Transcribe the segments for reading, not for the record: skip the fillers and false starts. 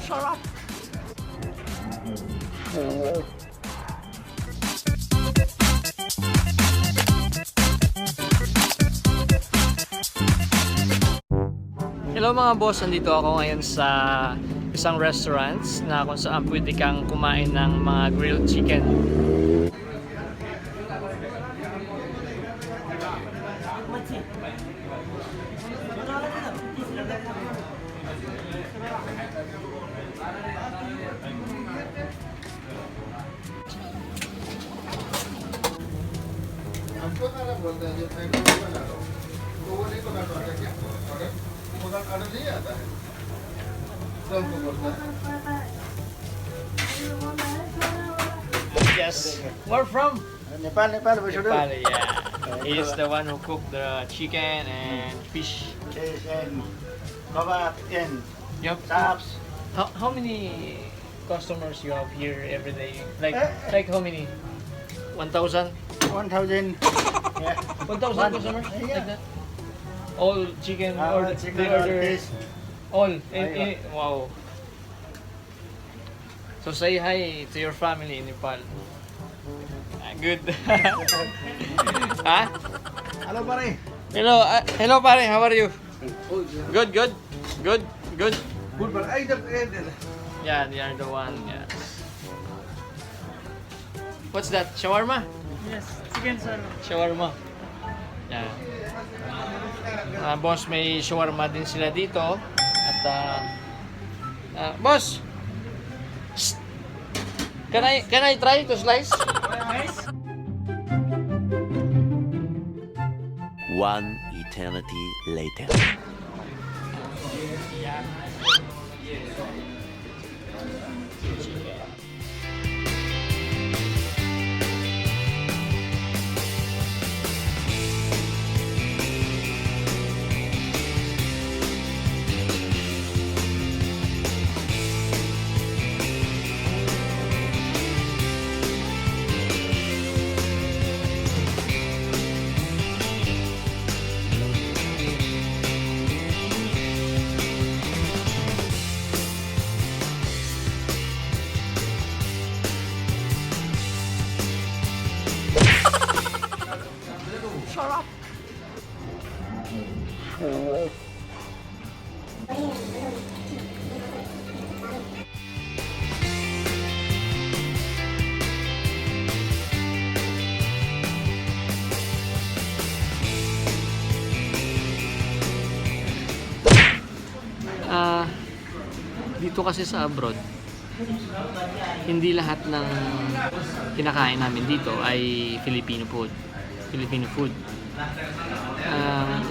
Sarap! Hello mga boss, nandito ako ngayon sa isang restaurants na kung saan pwede kang kumain ng mga grilled chicken. Yes, where from? Nepal, Nepal, yeah. He is the one who cooked the chicken and fish. Yes, and kebab and Yep. chops. How many customers you have here every day? Like how many? 1,000? 1,000. Yeah. 1,000 customers? Yeah. Like that? All chicken or Chicken they or order fish. all? Ayun. Wow. So say hi to your family in Nepal. Good. Ha? Hello, pare. Hello pare, how are you? Good. Good, Good, pare. Ay, Yeah, they are the one. Yes. What's that? Shawarma? Yes, chicken Shawarma. shawarma. Yeah. Boss, may shawarma din sila dito. At boss. Shh. Can I try to slice? Nice. One eternity later. Sarap. Dito kasi sa abroad, hindi lahat ng kinakain namin dito ay Filipino food.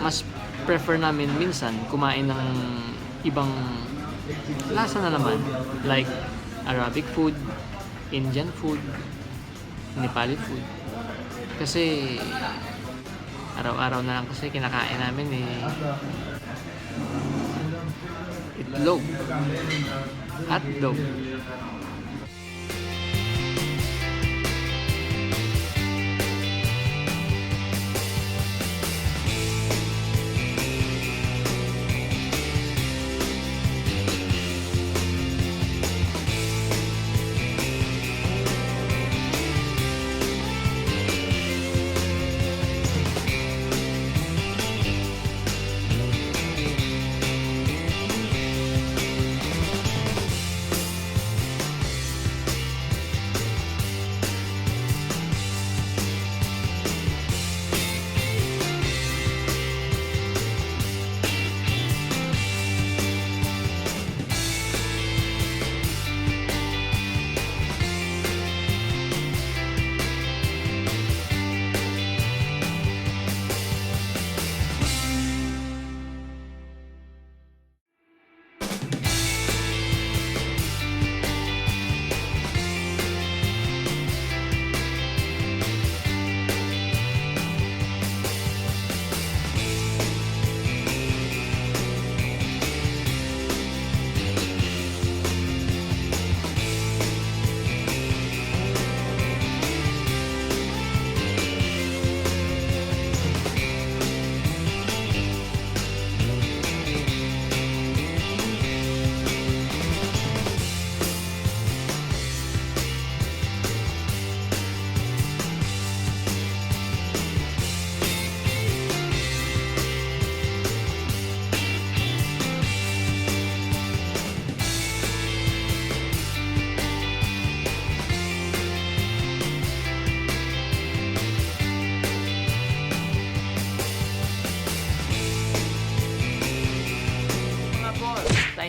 Mas prefer namin minsan kumain ng ibang lasa na naman, like Arabic food, Indian food, Nepali food. Kasi araw-araw na lang kasi kinakain namin itlog, hotdog.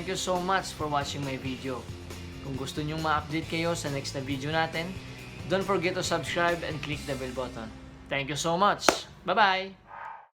thank you so much for watching my video. Kung gusto nyong ma-update kayo sa next na video natin, don't forget to subscribe and click the bell button. Thank you so much. Bye-bye!